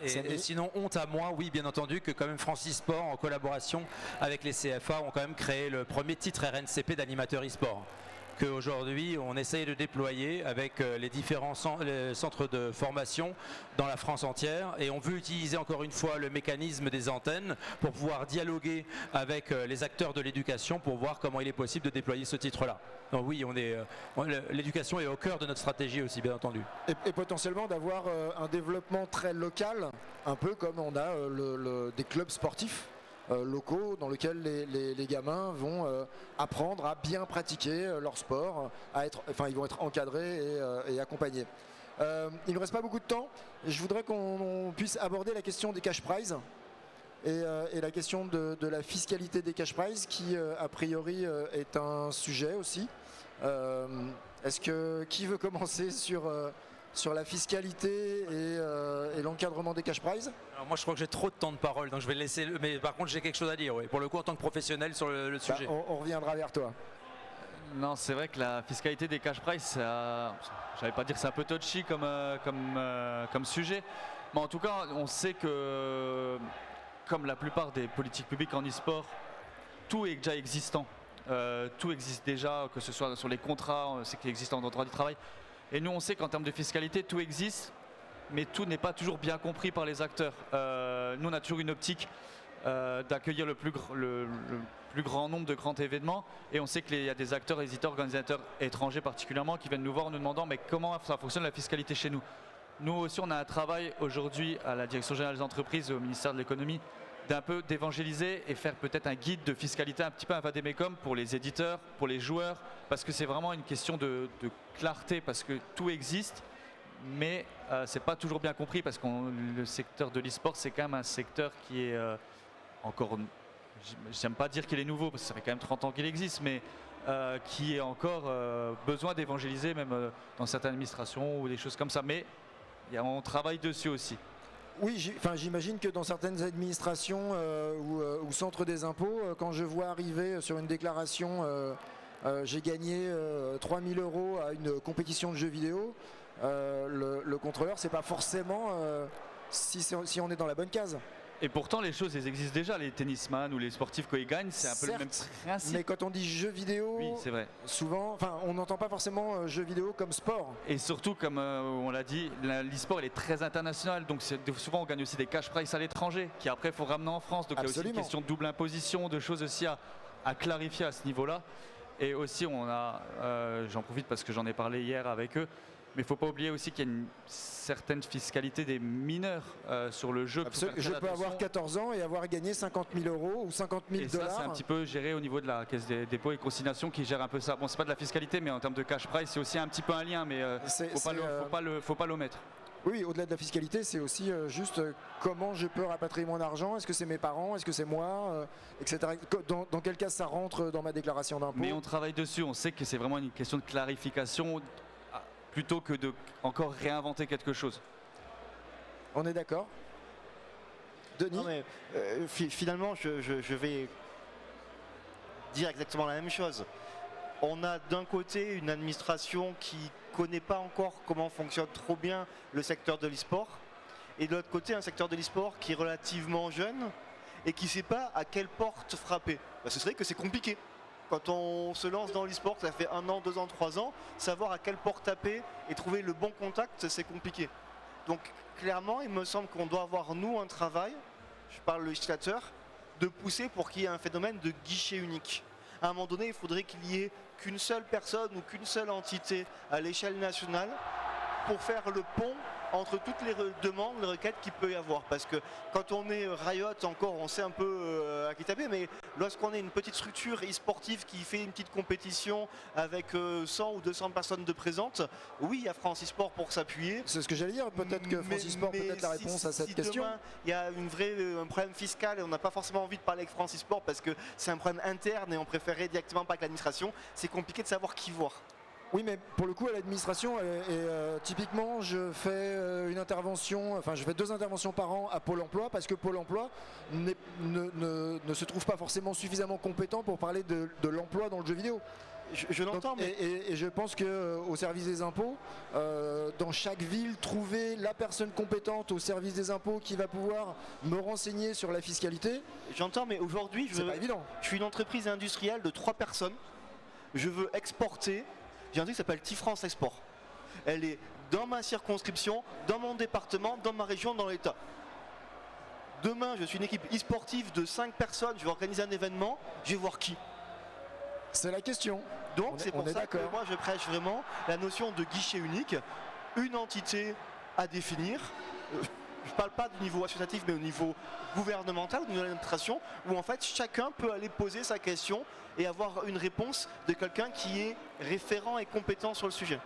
Et sinon, honte à moi, oui, bien entendu, que quand même France eSport, en collaboration avec les CFA, ont quand même créé le premier titre RNCP d'animateur eSport. Qu'aujourd'hui, on essaye de déployer avec les différents centres de formation dans la France entière. Et on veut utiliser encore une fois le mécanisme des antennes pour pouvoir dialoguer avec les acteurs de l'éducation pour voir comment il est possible de déployer ce titre-là. Donc oui, l'éducation est au cœur de notre stratégie aussi, bien entendu. Et potentiellement d'avoir un développement très local, un peu comme on a des clubs sportifs locaux dans lesquels les gamins vont apprendre à bien pratiquer leur sport, ils vont être encadrés et accompagnés. Il ne reste pas beaucoup de temps. Je voudrais qu'on puisse aborder la question des cash prizes et la question de la fiscalité des cash prizes qui, a priori, est un sujet aussi. Qui veut commencer sur la fiscalité et l'encadrement des cash prizes? Alors moi je crois que j'ai trop de temps de parole, donc je vais laisser. Mais par contre j'ai quelque chose à dire, oui. Pour le coup en tant que professionnel sur le sujet. On reviendra vers toi. Non, c'est vrai que la fiscalité des cash prizes, j'allais pas dire que c'est un peu touchy comme sujet, mais en tout cas on sait que comme la plupart des politiques publiques en e-sport, tout est déjà existant. Tout existe déjà, que ce soit sur les contrats, c'est qu'il existe en droit du travail. Et nous, on sait qu'en termes de fiscalité, tout existe, mais tout n'est pas toujours bien compris par les acteurs. Nous, on a toujours une optique d'accueillir le plus grand nombre de grands événements. Et on sait qu'il y a des acteurs, éditeurs, organisateurs étrangers particulièrement, qui viennent nous voir en nous demandant mais comment ça fonctionne la fiscalité chez nous. Nous aussi, on a un travail aujourd'hui à la Direction générale des entreprises, au ministère de l'économie, d'un peu d'évangéliser et faire peut-être un guide de fiscalité un petit peu un vadémécum pour les éditeurs, pour les joueurs, parce que c'est vraiment une question de clarté, parce que tout existe, mais c'est pas toujours bien compris, parce que le secteur de l'e-sport, c'est quand même un secteur qui est encore, j'aime pas dire qu'il est nouveau, parce que ça fait quand même 30 ans qu'il existe, mais qui est encore besoin d'évangéliser, même dans certaines administrations ou des choses comme ça, mais on travaille dessus aussi. Oui, j'imagine que dans certaines administrations ou centres des impôts, quand je vois arriver sur une déclaration j'ai gagné 3 000 € à une compétition de jeux vidéo, le contrôleur, c'est pas forcément si on est dans la bonne case. Et pourtant, les choses, elles existent déjà. Les tennisman ou les sportifs, quand ils gagnent, c'est un peu le même principe. Mais quand on dit jeux vidéo, oui, c'est vrai. Souvent, on n'entend pas forcément jeux vidéo comme sport. Et surtout, comme on l'a dit, l'e-sport, elle est très internationale. Donc souvent, on gagne aussi des cash prizes à l'étranger, qui après, il faut ramener en France. Donc il y a aussi une question de double imposition, de choses aussi à clarifier à ce niveau-là. Et aussi, j'en profite parce que j'en ai parlé hier avec eux, mais il ne faut pas oublier aussi qu'il y a une certaine fiscalité des mineurs sur le jeu. Je peux avoir 14 ans et avoir gagné 50 000 € ou 50 000 $. Et ça, c'est un petit peu géré au niveau de la Caisse des dépôts et consignations qui gère un peu ça. Bon, c'est pas de la fiscalité, mais en termes de cash prize, c'est aussi un petit peu un lien, mais faut pas l'omettre. Oui, au-delà de la fiscalité, c'est aussi juste comment je peux rapatrier mon argent. Est-ce que c'est mes parents? Est-ce que c'est moi etc. Dans quel cas ça rentre dans ma déclaration d'impôt? Mais on travaille dessus. On sait que c'est vraiment une question de clarification plutôt que de encore réinventer quelque chose. On est d'accord? Denis? Non mais finalement, je vais dire exactement la même chose. On a d'un côté une administration qui connaît pas encore comment fonctionne trop bien le secteur de l'e-sport, et de l'autre côté un secteur de l'e-sport qui est relativement jeune et qui ne sait pas à quelle porte frapper. Ce serait que c'est compliqué. Quand on se lance dans l'e-sport, ça fait 1 an, 2 ans, 3 ans, savoir à quelle porte taper et trouver le bon contact, c'est compliqué. Donc clairement, il me semble qu'on doit avoir, nous, un travail, je parle le législateur, de pousser pour qu'il y ait un phénomène de guichet unique. À un moment donné, il faudrait qu'il y ait qu'une seule personne ou qu'une seule entité à l'échelle nationale pour faire le pont entre toutes les demandes, les requêtes qu'il peut y avoir. Parce que quand on est Riot, encore, on sait un peu à qui taper, mais lorsqu'on est une petite structure e-sportive qui fait une petite compétition avec 100 ou 200 personnes de présentes, oui, il y a France e-sport pour s'appuyer. C'est ce que j'allais dire, peut-être que France e-sport peut être la réponse à cette question. Demain, il y a un problème fiscal et on n'a pas forcément envie de parler avec France e-sport parce que c'est un problème interne et on préférerait directement pas avec l'administration, c'est compliqué de savoir qui voir. Oui, mais pour le coup, à l'administration, typiquement, je fais je fais 2 interventions par an à Pôle emploi parce que Pôle emploi ne se trouve pas forcément suffisamment compétent pour parler de l'emploi dans le jeu vidéo. Je l'entends, mais... Et je pense qu'au service des impôts, dans chaque ville, trouver la personne compétente au service des impôts qui va pouvoir me renseigner sur la fiscalité. J'entends, mais aujourd'hui, c'est pas évident. Je suis une entreprise industrielle de 3 personnes. Je veux exporter. J'ai un truc qui s'appelle T-France Export. Elle est dans ma circonscription, dans mon département, dans ma région, dans l'État. Demain, je suis une équipe e-sportive de 5 personnes, je vais organiser un événement, je vais voir qui? C'est la question. Donc c'est pour ça que moi je prêche vraiment la notion de guichet unique, une entité à définir. Je parle pas du niveau associatif, mais au niveau gouvernemental, au niveau de l'administration, où en fait chacun peut aller poser sa question et avoir une réponse de quelqu'un qui est référent et compétent sur le sujet.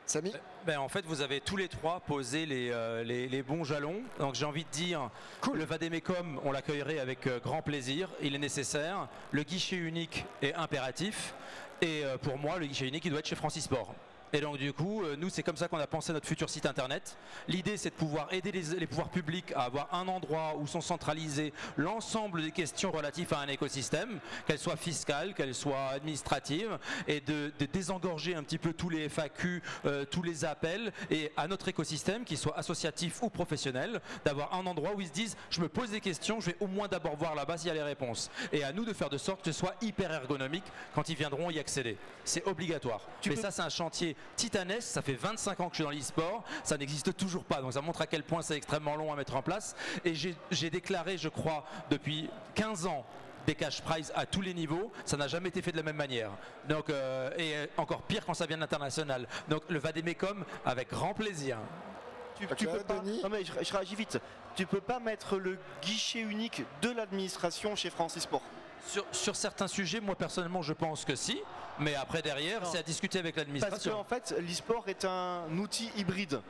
Samy? En fait, vous avez tous les trois posé les bons jalons. Donc j'ai envie de dire, le Vademecum, on l'accueillerait avec grand plaisir. Il est nécessaire. Le guichet unique est impératif. Et pour moi, le guichet unique, il doit être chez Francisport. Et donc du coup, nous, c'est comme ça qu'on a pensé notre futur site internet. L'idée, c'est de pouvoir aider les pouvoirs publics à avoir un endroit où sont centralisées l'ensemble des questions relatives à un écosystème, qu'elles soient fiscales, qu'elles soient administratives, et de désengorger un petit peu tous les FAQ, tous les appels, et à notre écosystème, qu'il soit associatif ou professionnel, d'avoir un endroit où ils se disent, je me pose des questions, je vais au moins d'abord voir là-bas s'il y a les réponses. Et à nous de faire de sorte que ce soit hyper ergonomique quand ils viendront y accéder. C'est obligatoire. Mais ça, c'est un chantier titanesque, ça fait 25 ans que je suis dans l'e-sport, ça n'existe toujours pas, donc ça montre à quel point c'est extrêmement long à mettre en place. Et j'ai déclaré, je crois, depuis 15 ans, des cash prizes à tous les niveaux, ça n'a jamais été fait de la même manière. Donc, et encore pire quand ça vient de l'international. Donc le Vademecum, avec grand plaisir. Tu peux pas, non mais je réagis vite. Tu peux pas mettre le guichet unique de l'administration chez Francisport. Sur certains sujets, moi personnellement, je pense que si, mais après derrière, c'est à discuter avec l'administration. Parce qu'en fait, l'e-sport est un outil hybride.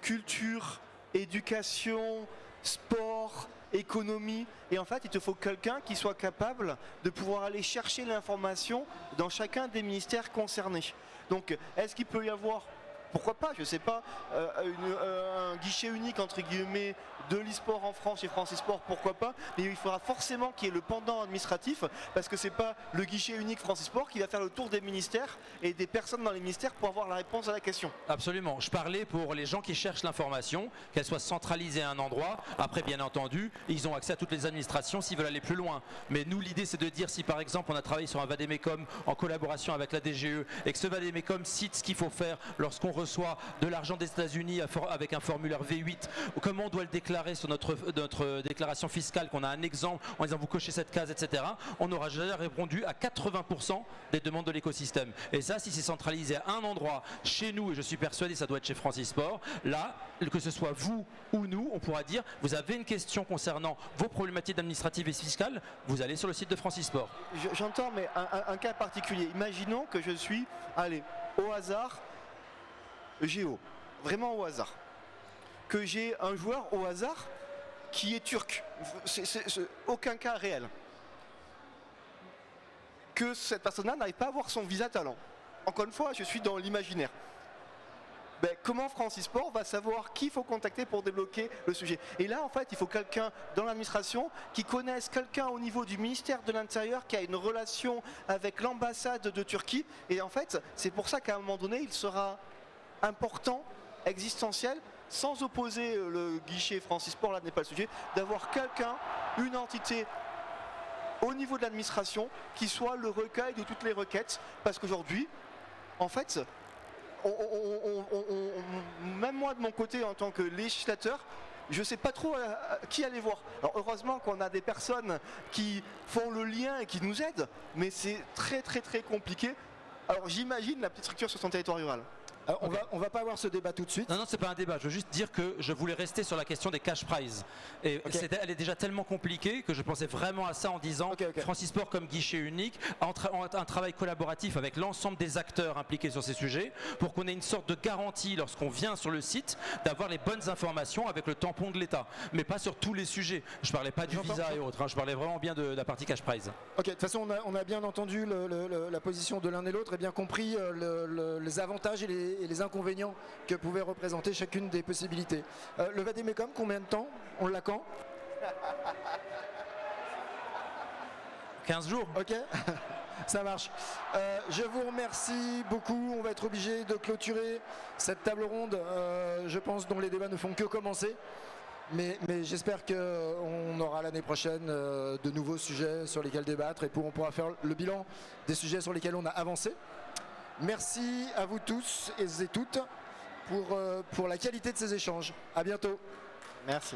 Culture, éducation, sport, économie. Et en fait, il te faut quelqu'un qui soit capable de pouvoir aller chercher l'information dans chacun des ministères concernés. Donc, est-ce qu'il peut y avoir, pourquoi pas, je sais pas, un guichet unique entre guillemets de l'e-sport en France chez Francisport, pourquoi pas, mais il faudra forcément qu'il y ait le pendant administratif, parce que c'est pas le guichet unique Francisport qui va faire le tour des ministères et des personnes dans les ministères pour avoir la réponse à la question. Absolument, je parlais pour les gens qui cherchent l'information, qu'elle soit centralisée à un endroit. Après, bien entendu, ils ont accès à toutes les administrations s'ils veulent aller plus loin. Mais nous, l'idée, c'est de dire, si par exemple on a travaillé sur un Vademecum en collaboration avec la DGE et que ce Vademecum cite ce qu'il faut faire lorsqu'on reçoit de l'argent des États-Unis avec un formulaire V8, comment on doit le déclarer sur notre déclaration fiscale, qu'on a un exemple en disant vous cochez cette case, etc. On aura déjà répondu à 80% des demandes de l'écosystème. Et ça, si c'est centralisé à un endroit, chez nous, et je suis persuadé ça doit être chez Francisport, là, que ce soit vous ou nous, on pourra dire, vous avez une question concernant vos problématiques administratives et fiscales, vous allez sur le site de Francisport. J'entends, mais un cas particulier. Imaginons que je suis, allez, au hasard, Géo, vraiment au hasard. Que j'ai un joueur au hasard qui est turc. C'est aucun cas réel. Que cette personne-là n'arrive pas à avoir son visa talent. Encore une fois, je suis dans l'imaginaire. Comment Francisport va savoir qui il faut contacter pour débloquer le sujet? Et là, en fait, il faut quelqu'un dans l'administration qui connaisse quelqu'un au niveau du ministère de l'Intérieur qui a une relation avec l'ambassade de Turquie. Et en fait, c'est pour ça qu'à un moment donné, il sera important, existentiel, sans opposer le guichet Francisport, là n'est pas le sujet, d'avoir quelqu'un, une entité au niveau de l'administration qui soit le recueil de toutes les requêtes. Parce qu'aujourd'hui, en fait, même moi de mon côté en tant que législateur, je ne sais pas trop qui aller voir. Alors heureusement qu'on a des personnes qui font le lien et qui nous aident, mais c'est très très très compliqué. Alors j'imagine la petite structure sur son territoire rural. On va pas avoir ce débat tout de suite. Non, c'est pas un débat. Je veux juste dire que je voulais rester sur la question des cash prizes. Et elle est déjà tellement compliquée que je pensais vraiment à ça en disant Francisport comme guichet unique, un travail collaboratif avec l'ensemble des acteurs impliqués sur ces sujets pour qu'on ait une sorte de garantie lorsqu'on vient sur le site d'avoir les bonnes informations avec le tampon de l'État. Mais pas sur tous les sujets. Je parlais pas du visa et autres. Je parlais vraiment bien de la partie cash prize. Ok, de toute façon, on a bien entendu la position de l'un et l'autre et bien compris les avantages et les inconvénients que pouvait représenter chacune des possibilités. Le Vademecum, combien de temps? On l'a quand? 15 jours. Ok, ça marche. Je vous remercie beaucoup. On va être obligé de clôturer cette table ronde, je pense, dont les débats ne font que commencer. Mais j'espère qu'on aura l'année prochaine de nouveaux sujets sur lesquels débattre et on pourra faire le bilan des sujets sur lesquels on a avancé. Merci à vous tous et toutes pour la qualité de ces échanges. À bientôt. Merci.